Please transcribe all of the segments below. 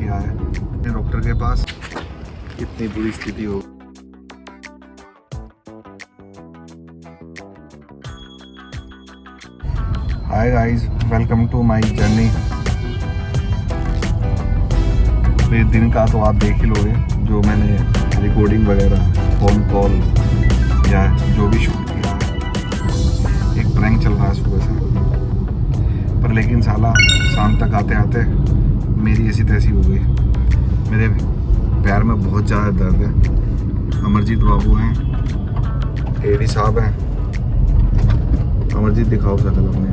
गया है डॉक्टर के पास। इतनी बुरी स्थिति हो। Hi guys, welcome to my journey. मेरे दिन का तो आप देख ही लोगे, जो मैंने रिकॉर्डिंग वगैरह, फोन कॉल या जो भी शूट किया। एक प्रैंक चल रहा है सुबह से, पर लेकिन साला शाम तक आते आते मेरी ऐसी तैसी हो गई। मेरे पैर में बहुत ज़्यादा दर्द है। अमरजीत बाबू हैं, एडी साहब हैं। अमरजीत दिखाओ शकल अपने।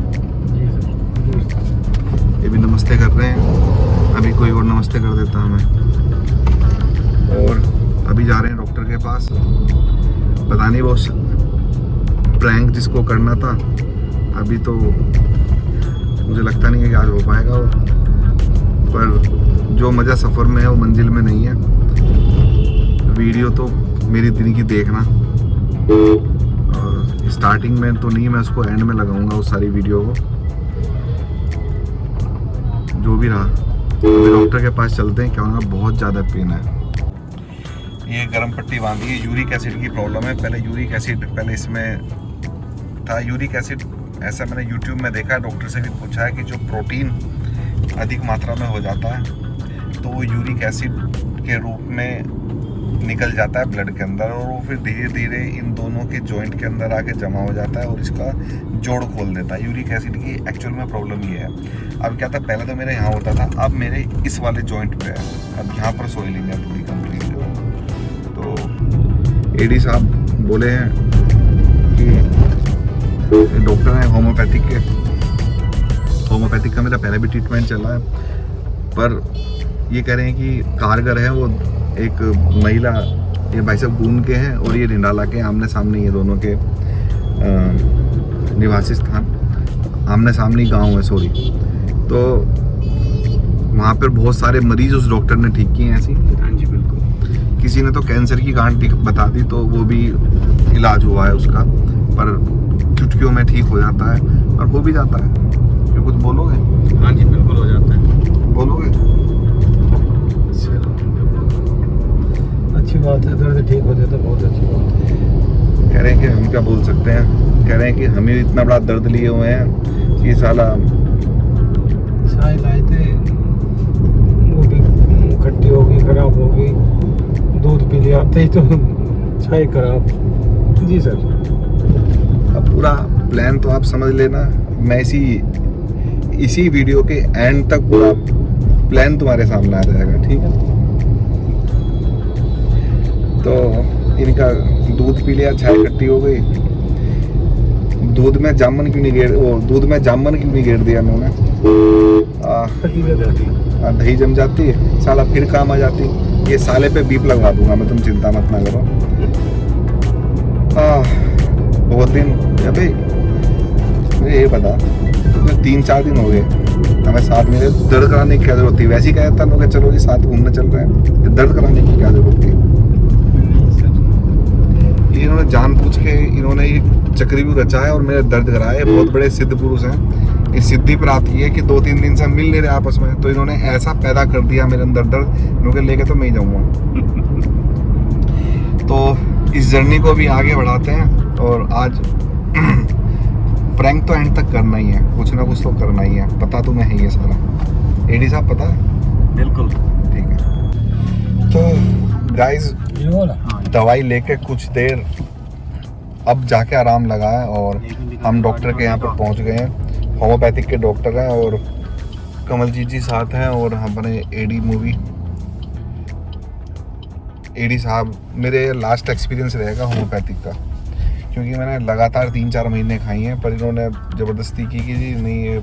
ये भी नमस्ते कर रहे हैं। अभी कोई और नमस्ते कर देता हमें। और अभी जा रहे हैं डॉक्टर के पास। पता नहीं वो प्रैंक जिसको करना था, अभी तो मुझे लगता नहीं है कि आज हो पाएगा वो। पर जो मज़ा सफ़र में है वो मंजिल में नहीं है। वीडियो तो मेरी दिन की देखना। और स्टार्टिंग में तो नहीं, मैं उसको एंड में लगाऊंगा उस सारी वीडियो को। जो भी रहा, अभी डॉक्टर के पास चलते हैं। क्या होगा, बहुत ज़्यादा पेन है। ये गर्म पट्टी बांधी है। यूरिक एसिड की प्रॉब्लम है। पहले यूरिक एसिड इसमें था। यूरिक एसिड ऐसा मैंने यूट्यूब में देखा है, डॉक्टर से भी पूछा है कि जो प्रोटीन अधिक मात्रा में हो जाता है तो वो यूरिक एसिड के रूप में निकल जाता है ब्लड के अंदर, और वो फिर धीरे धीरे इन दोनों के जॉइंट के अंदर आके जमा हो जाता है और इसका जोड़ खोल देता है। यूरिक एसिड की एक्चुअल में प्रॉब्लम ये है। अब क्या था, पहले तो मेरे यहाँ होता था, अब मेरे इस वाले जॉइंट पे है। अब यहाँ पर सोइलिंग है पूरी कंप्लीट। तो एडी साहब बोले हैं कि डॉक्टर हैं होम्योपैथिक का मेरा पहले भी ट्रीटमेंट चला है, पर ये कह रहे हैं कि कारगर है। वो एक महिला, ये भाई साहब गून के हैं और ये रिंडाला के आमने सामने, ये दोनों के निवासी स्थान आमने सामने गांव है, सॉरी। तो वहाँ पर बहुत सारे मरीज उस डॉक्टर ने ठीक किए हैं ऐसी। हाँ जी बिल्कुल। किसी ने तो कैंसर की गांठ बता दी, तो वो भी इलाज हुआ है उसका, पर चुटकियों में ठीक हो जाता है और हो भी जाता है। क्या कुछ बोलोगे? हाँ जी बिल्कुल हो जाता है। बोलोगे? अच्छी बात है, दर्द ठीक हो जाता है, बहुत अच्छी बात है। कह रहे हैं कि हम क्या बोल सकते हैं। कह रहे हैं कि हमें इतना बड़ा दर्द लिए हुए हैं कि साला चाय लाए थे, वो भी खट्टी होगी, खराब होगी। दूध पी लिया आते ही तो चाय खराब। जी सर। अब पूरा प्लान तो आप समझ लेना। मैं इसी वीडियो के एंड तक पूरा प्लान तुम्हारे सामने आ जाएगा, ठीक है? तो इनका दूध पी लिया, चाय खट्टी हो गई। दूध में जामुन क्यों नहीं गेर दिया इन्होंने? दही जम जाती है, साला फिर काम आ जाती। ये साले पे बीप लगवा दूंगा मैं, तुम चिंता मत ना करो। बहुत दिन अभी ये बता, तो 3-4 दिन हो गए हमें साथ में। दर्द कराने की क्या जरूरत थी? वैसे ही कहता लोग चलो जी साथ घूमने चल रहे हैं, दर्द कराने की क्या जरूरत थी? इन्होंने जानबूझ के इन्होंने ये चक्रव्यूह रचा है और मेरे दर्द कराए। बहुत बड़े सिद्ध पुरुष हैं। इस सिद्धि पर आती है कि 2-3 दिन से मिल नहीं रहे आपस में, तो इन्होंने ऐसा पैदा कर दिया मेरे अंदर दर्द, क्योंकि लेके तो मैं ही जाऊँगा। तो इस जर्नी को भी आगे बढ़ाते हैं। और आज प्रैंक तो एंड तक करना ही है, कुछ ना कुछ तो करना ही है। पता तुम्हें है ये सारा, एडी साहब पता है? बिल्कुल ठीक है। तो गाइस, दवाई लेके कुछ देर अब जाके आराम लगा है और हम डॉक्टर के यहाँ पर पहुँच गए हैं। होम्योपैथिक के डॉक्टर हैं और कमलजीत जी साथ हैं और हमारे एडी साहब। मेरे लास्ट एक्सपीरियंस रहेगा होम्योपैथिक का, क्योंकि मैंने लगातार 3-4 महीने खाई हैं, पर इन्होंने ज़बरदस्ती की कि जी नहीं, ये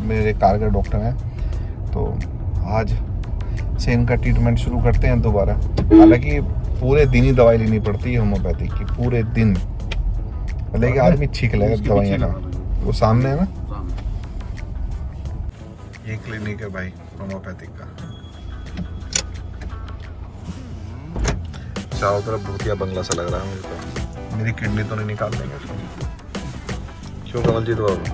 मेरे कारगर डॉक्टर हैं। तो आज से इनका ट्रीटमेंट शुरू करते हैं दोबारा। हालांकि पूरे दिन ही दवाई लेनी पड़ती है होम्योपैथिक की, पूरे दिन। मतलब कि आदमी छींक लेगा दवाइयाँ का। वो सामने है ना, ये क्लिनिक है भाई होम्योपैथिक का। चारों तरफ भूतिया बंगला सा लग रहा है मुझे तो। मेरी किडनी तो नहीं निकाल देंगे क्यों कमलजीत बाबू?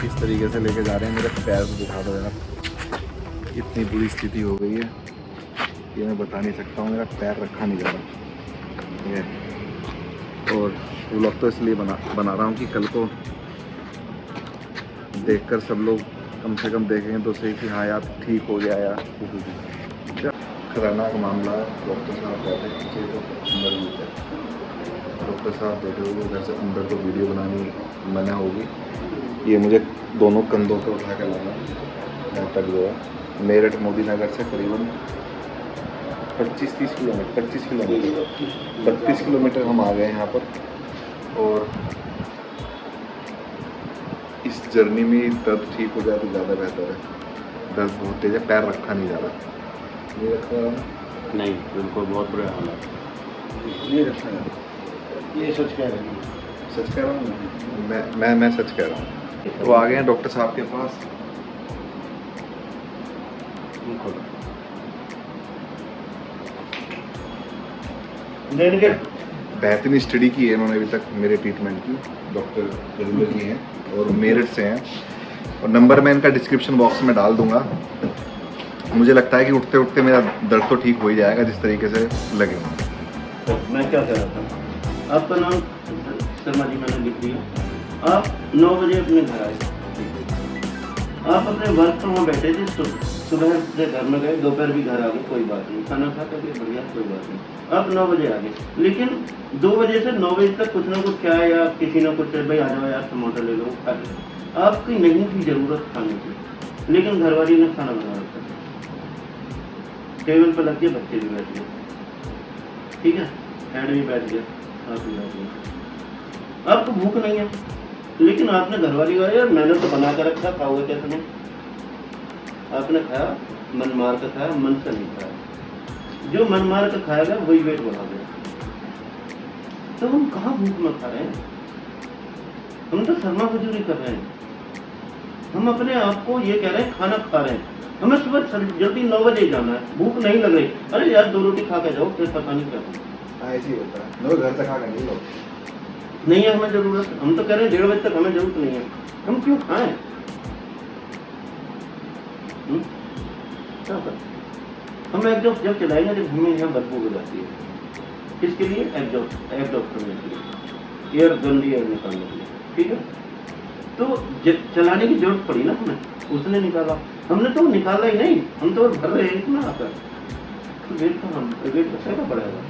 किस तरीके से लेके जा रहे हैं, मेरे पैर को दिखा दो जरा। इतनी बुरी स्थिति हो गई है ये मैं बता नहीं सकता हूँ, मेरा पैर रखा नहीं जा रहा ये। और व्लॉग तो इसलिए बना रहा हूँ कि कल को देखकर सब लोग कम से कम देखेंगे तो सही कि हाँ यार ठीक हो गया यार। खतरनाक मामला है। डॉक्टर साहब कहते हैं कि तो अंदर ही है। डॉक्टर साहब बैठे हुए घर से अंदर तो वीडियो बनानी मना होगी। ये मुझे दोनों कंधों पर उठा कर लाना यहाँ तक जो है मेरठ मोदी नगर से करीबन 25-30 किलोमीटर 25 किलोमीटर 32 किलोमीटर हम आ गए यहाँ पर। और इस जर्नी में दर्द ठीक हो जाए तो ज़्यादा बेहतर है। दर्द बहुत तेज है, पैर रखा नहीं जा रहा। ये रखा नहीं, बिल्कुल बहुत बुरा हाल है। ये रखा है, ये सच कह रहे हैं। सच कह रहा हूँ मैं सच कह रहा हूँ। तो आ गए हैं डॉक्टर साहब के पास। बेहतरीन स्टडी की है इन्होंने अभी तक मेरे ट्रीटमेंट की। डॉक्टर रेगुलर जी हैं और मेरठ से हैं और नंबर मैं इनका डिस्क्रिप्शन बॉक्स में डाल दूंगा। मुझे लगता है कि उठते उठते मेरा दर्द तो ठीक हो ही जाएगा जिस तरीके से लगे हुए। तो मैं क्या कह रहा था, आपका नाम शर्मा जी मैंने लिख दिया। आप 9 बजे अपने घर आए, आप अपने वर्क पर वहाँ बैठे थे। सुबह से घर में गए, दोपहर भी घर आ गए, कोई बात नहीं, खाना खा करके बढ़िया, कोई बात नहीं। आप 9 बजे आ गए, लेकिन 2 बजे से 9 बजे तक कुछ ना कुछ क्या है या किसी ना कुछ भाई आ जाओ यार टमाटर ले लो खा लो। आपकी नहीं थी ज़रूरत खाने की, लेकिन घरवाली ने खाना बना रखा। टेबल पर लग गए, बच्चे भी बैठ गए, ठीक है, हेड भी बैठ गया, आप भी बैठ गए। आपको भूख नहीं है, लेकिन आपने घरवाली कहा यार मैंने तो बना कर रखा, खाओगे क्या तुम्हें? आपने खाया, मन मार कर खाया, मन से नहीं खाया। जो मन मार कर खाएगा वही वेट बढ़ा देगा। तो हम कहाँ भूख में खा रहे हैं? हम तो शर्मा खजूरी कर रहे हैं। हम अपने आप को ये कह रहे हैं खाना खा रहे हैं। हमें सुबह जल्दी 9 बजे जाना है, भूख नहीं लग रही। अरे यार 2 रोटी खा के जाओ, फिर पता नहीं क्या होगा। ऐसे ही होता है, लोग घर से खा कर नहीं लो। नहीं है हमें जरूरत, हम तो कह रहे हैं 1:30 बजे तक हमें जरूरत नहीं है, हम क्यों खाएं? क्या करें? हम एग्जॉस्ट जब चलाएंगे जब हमें यहाँ बदबू हो जाती है। किसके लिए? एग्जॉस्ट करने के लिए, एयर गंदी एयर निकालने के लिए, ठीक है। तो चलाने की जरूरत पड़ी ना हमें, उसने निकाला, हमने तो निकाला ही नहीं, हम तो भर रहे हैं इतना आकर। तो वेट का हम वेट कैसा बढ़ेगा?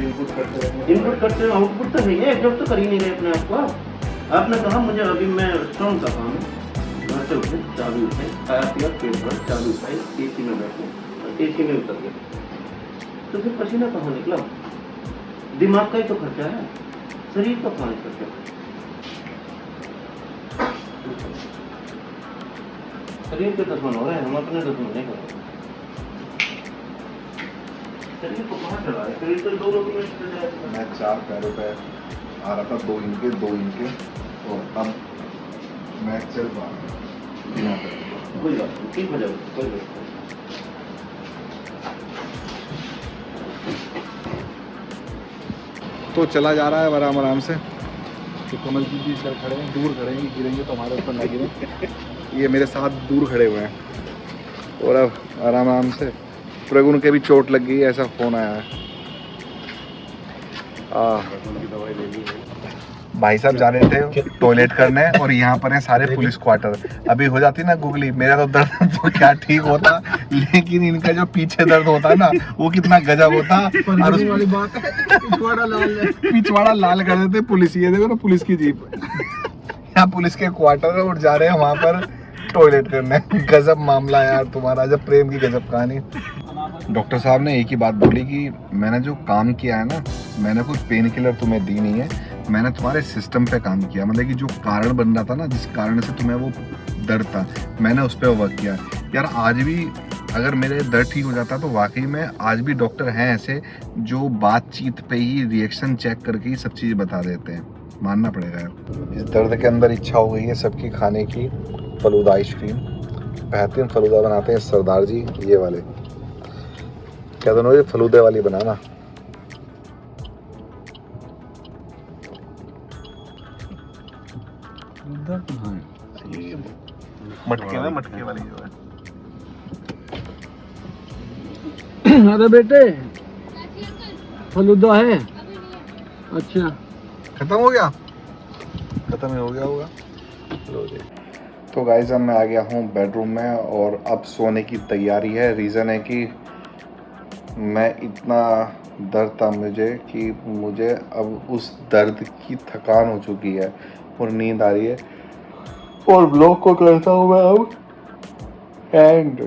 इनपुट करते हैं, आउटपुट तो नहीं है, एग्जॉस्ट तो कर ही नहीं रहे अपने आप को। आपने कहा मुझे अभी मैं स्ट्रॉन्ग का काम है, घर उठे, चाबी उठाई, खाया पिया, पेट भर, चाबी उठाई, एसी में बैठे, एसी में उतर गए। तो फिर पसीना कहाँ निकला? दिमाग का ही तो खर्चा है, शरीर का कहाँ खर्चा? शरीर के दुश्मन हो रहे हैं हम, अपने दुश्मन नहीं कर रहे। शरीर को कहाँ चला रहे? शरीर तो 2 रोटी में चल जाएगा। मैं 4 पैरों पे आ रहा था, 2 इनके 2 इनके, और अब मैं चल पा रहा हूँ। कोई बात नहीं, ठीक हो जाएगा, कोई बात नहीं। तो चला जा रहा है आराम आराम से। तो कमल जी भी सर खड़े हैं, दूर खड़े हैं, गिरेंगे तो हमारे ऊपर ना गिरे। ये मेरे साथ दूर खड़े हुए हैं और अब आराम आराम से। प्रगुण के भी चोट लग गई, ऐसा फोन आया है। दवाई लेनी है। भाई साहब जा रहे थे टॉयलेट करने और यहाँ पर हैं सारे पुलिस क्वार्टर। अभी हो जाती ना गुगली, मेरा तो दर्द तो क्या ठीक होता, लेकिन इनका जो पीछे दर्द होता है ना वो कितना गजब होता। और उस वाली बात है, पिछवाड़ा लाल कर देते पुलिस। ये देखो ना पुलिस की जीप, यहाँ पुलिस के क्वार्टर और जा रहे हैं वहाँ पर टॉयलेट करने। गजब मामला है यार तुम्हारा, जब प्रेम की गजब कहानी। डॉक्टर साहब ने एक ही बात बोली कि मैंने जो काम किया है ना, मैंने कुछ पेन किलर तुम्हें दी नहीं है, मैंने तुम्हारे सिस्टम पे काम किया। मतलब कि जो कारण बन रहा था ना, जिस कारण से तुम्हें वो दर्द था, मैंने उस पर वर्क किया। यार आज भी अगर मेरे दर्द ठीक हो जाता तो वाकई में आज भी डॉक्टर हैं ऐसे जो बातचीत पे ही रिएक्शन चेक करके ही सब चीज़ बता देते हैं। मानना पड़ेगा यार। इस दर्द के अंदर इच्छा हो गई है सबकी खाने की फलूदा आइसक्रीम। बेहतरीन फलूदा बनाते हैं सरदार जी, ये वाले क्या दोनों, ये फलूदे वाली बनाना। मटके में मटके वाली जो है। अरे बेटे फलूदा है। अच्छा खत्म हो गया, खत्म ही हो गया होगा। तो गाइस अब मैं आ गया हूँ बेडरूम में और अब सोने की तैयारी है। रीज़न है कि मैं इतना दर्द था मुझे कि मुझे अब उस दर्द की थकान हो चुकी है और नींद आ रही है और ब्लॉग को करता हूँ मैं अब एंड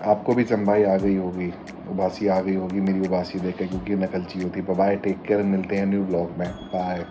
आपको भी चंबाई आ गई होगी, उबासी आ गई होगी मेरी उबासी देख के, क्योंकि नकलची होती। बाय, टेक केयर, मिलते हैं न्यू ब्लॉग में। बाय।